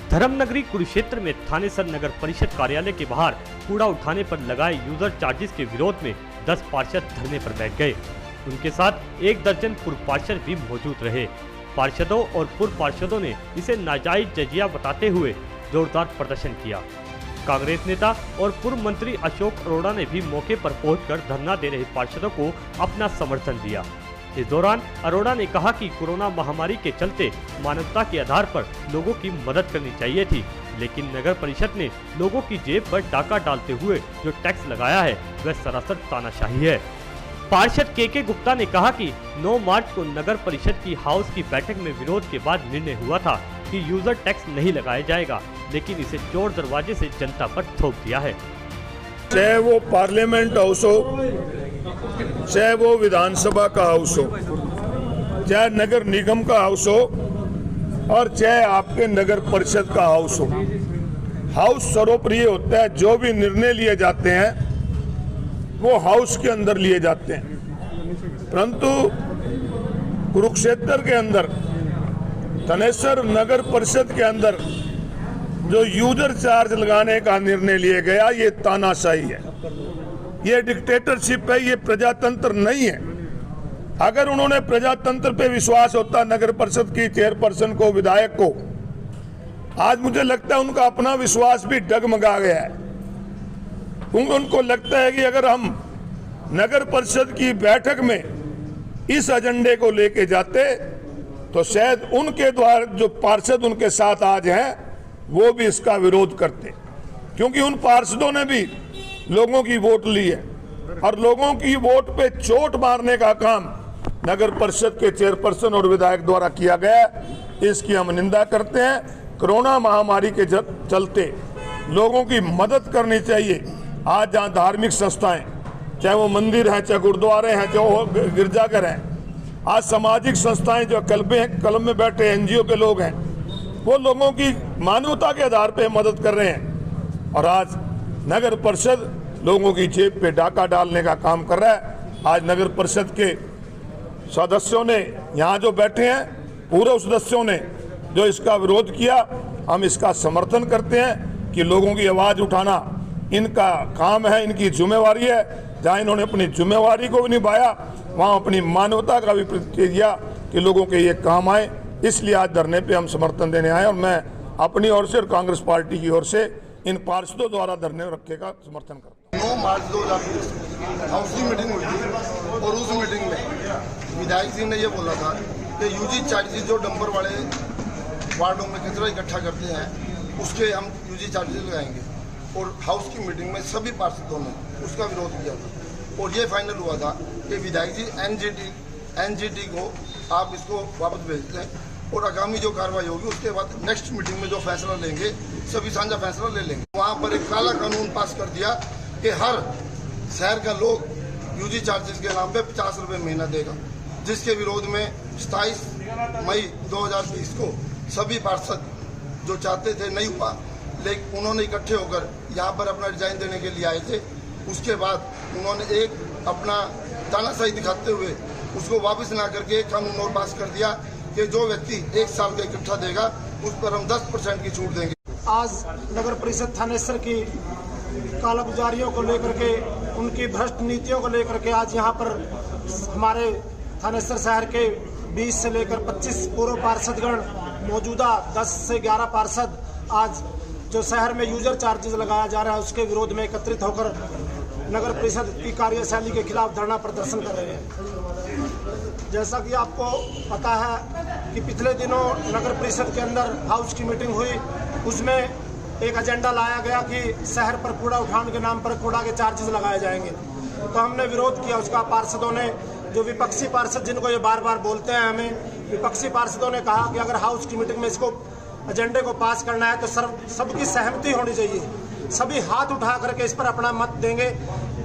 धर्मनगरी कुरुक्षेत्र में थानेसर नगर परिषद कार्यालय के बाहर कूड़ा उठाने पर लगाए यूजर चार्जेस के विरोध में 10 पार्षद धरने पर बैठ गए। उनके साथ 1 दर्जन पूर्व पार्षद भी मौजूद रहे। पार्षदों और पूर्व पार्षदों ने इसे नाजायज जजिया बताते हुए जोरदार प्रदर्शन किया। कांग्रेस नेता और पूर्व मंत्री अशोक अरोड़ा ने भी मौके पर पहुंचकर धरना दे रहे पार्षदों को अपना समर्थन दिया। इस दौरान अरोड़ा ने कहा कि कोरोना महामारी के चलते मानवता के आधार पर लोगों की मदद करनी चाहिए थी, लेकिन नगर परिषद ने लोगों की जेब पर डाका डालते हुए जो टैक्स लगाया है वह सरासर तानाशाही है। पार्षद के गुप्ता ने कहा कि 9 मार्च को नगर परिषद की हाउस की बैठक में विरोध के बाद निर्णय हुआ था कि यूजर टैक्स नहीं लगाया जाएगा, लेकिन इसे चोर दरवाजे से जनता पर थोप दिया है। चाहे वो पार्लियामेंट हाउस हो, चाहे वो विधानसभा का हाउस हो, चाहे नगर निगम का हाउस हो और चाहे आपके नगर परिषद का हाउस हो, हाउस सर्वोपरि होता है। जो भी निर्णय लिए जाते हैं वो हाउस के अंदर लिए जाते हैं। परंतु कुरुक्षेत्र के अंदर थानेसर नगर परिषद के अंदर जो यूजर चार्ज लगाने का निर्णय लिया गया, ये तानाशाही है, ये डिक्टेटरशिप है, ये प्रजातंत्र नहीं है। अगर उन्होंने प्रजातंत्र पे विश्वास होता नगर परिषद की चेयरपर्सन को, विधायक को, आज मुझे लगता है उनका अपना विश्वास भी डगमगा गया है। उनको लगता है कि अगर हम नगर परिषद की बैठक में इस एजेंडे को लेके जाते तो शायद उनके द्वारा जो पार्षद उनके साथ आज हैं वो भी इसका विरोध करते, क्योंकि उन पार्षदों ने भी लोगों की वोट ली है और लोगों की वोट पे चोट मारने का काम नगर परिषद के चेयरपर्सन और विधायक द्वारा किया गया है। इसकी हम निंदा करते हैं। कोरोना महामारी के चलते लोगों की मदद करनी चाहिए। आज जहाँ धार्मिक संस्थाएं, चाहे वो मंदिर हैं, चाहे गुरुद्वारे हैं, चाहे वो गिरजाघर हैं, आज सामाजिक संस्थाएं जो कलम में बैठे एनजीओ के लोग हैं, वो लोगों की मानवता के आधार पे मदद कर रहे हैं और आज नगर परिषद लोगों की जेब पे डाका डालने का काम कर रहा है। आज नगर परिषद के सदस्यों ने, यहाँ जो बैठे हैं पूरे सदस्यों ने जो इसका विरोध किया, हम इसका समर्थन करते हैं कि लोगों की आवाज़ उठाना इनका काम है, इनकी जिम्मेवारी है। जहाँ इन्होंने अपनी जिम्मेवारी को भी निभाया, वहाँ अपनी मानवता का भी प्रत्यय दिया कि लोगों के ये काम आए। इसलिए आज धरने पे हम समर्थन देने आए और मैं अपनी ओर से और कांग्रेस पार्टी की ओर से इन पार्षदों द्वारा धरने रखे का समर्थन करता हूँ। 9 मार्च 2020 हाउस की मीटिंग हुई थी और उस मीटिंग में विधायक जी ने ये बोला था कि यूजी चार्जेस जो डंपर वाले वार्डों में कचरा इकट्ठा करते हैं उसके हम यूजी चार्जेस लगाएंगे, और हाउस की मीटिंग में सभी पार्षदों ने उसका विरोध किया था और ये फाइनल हुआ था कि विधायक जी एनजीटी को आप इसको वापस भेज दें और आगामी जो कार्रवाई होगी उसके बाद नेक्स्ट मीटिंग में जो फैसला लेंगे सभी साझा फैसला ले लेंगे। वहाँ पर एक काला कानून पास कर दिया कि हर शहर का लोग यूजी चार्जेस के नाम पे 50 रुपये महीना देगा, जिसके विरोध में 27 मई 2020 को सभी पार्षद जो चाहते थे नहीं हुआ, लेकिन उन्होंने इकट्ठे होकर यहाँ पर अपना रिजाइन देने के लिए आए थे। उसके बाद उन्होंने एक अपना तानाशाही दिखाते हुए उसको वापस ना करके एक कानून और पास कर दिया कि जो व्यक्ति 1 साल का इकट्ठा देगा उस पर हम 10% की छूट देंगे। आज नगर परिषद थानेसर की कालागुजारियों को लेकर के, उनकी भ्रष्ट नीतियों को लेकर के आज यहाँ पर हमारे थानेसर शहर के 20 से लेकर 25 पूर्व पार्षदगण, मौजूदा 10 से 11 पार्षद आज जो शहर में यूजर चार्जेस लगाया जा रहा है उसके विरोध में एकत्रित होकर नगर परिषद की कार्यशैली के खिलाफ धरना प्रदर्शन कर रहे हैं। जैसा कि आपको पता है कि पिछले दिनों नगर परिषद के अंदर हाउस की मीटिंग हुई, उसमें एक एजेंडा लाया गया कि शहर पर कूड़ा उठाने के नाम पर कूड़ा के चार्जेस लगाए जाएंगे। तो हमने विरोध किया उसका। पार्षदों ने, जो विपक्षी पार्षद जिनको ये बार बार बोलते हैं, हमें विपक्षी पार्षदों ने कहा कि अगर हाउस की मीटिंग में इसको एजेंडे को पास करना है तो सबकी सहमति होनी चाहिए, सभी हाथ उठा करके इस पर अपना मत देंगे,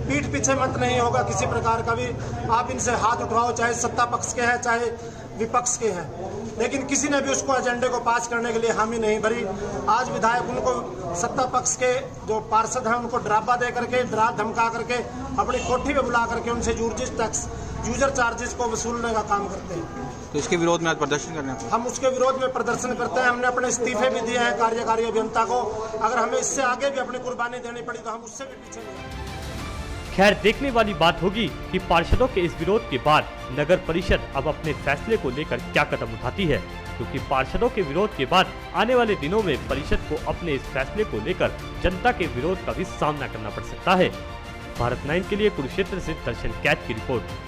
पीठ पीछे मत नहीं होगा किसी प्रकार का भी। आप इनसे हाथ उठवाओ, चाहे सत्ता पक्ष के हैं चाहे विपक्ष के हैं, लेकिन किसी ने भी उसको एजेंडे को पास करने के लिए हामी नहीं भरी। आज विधायक उनको सत्ता पक्ष के जो पार्षद हैं उनको डरावा दे करके, डरा धमका करके अपनी कोठी में बुला करके उनसे यूजर चार्जेस को वसूलने का काम करते हैं। तो इसके विरोध में आज प्रदर्शन करने हैं। हम उसके विरोध में प्रदर्शन करते हैं। हमने अपने इस्तीफे भी दिए हैं कार्यकारी अभियंता को। अगर हमें इससे आगे भी अपनी कुर्बानी देनी पड़ी तो हम उससे भी पीछे नहीं हैं। खैर, देखने वाली बात होगी कि पार्षदों के इस विरोध के बाद नगर परिषद अब अपने फैसले को लेकर क्या कदम उठाती है, क्योंकि पार्षदों के विरोध के बाद आने वाले दिनों में परिषद को अपने इस फैसले को लेकर जनता के विरोध का भी सामना करना पड़ सकता है। भारत 9 के लिए कुरुक्षेत्र से दर्शन कैद की रिपोर्ट।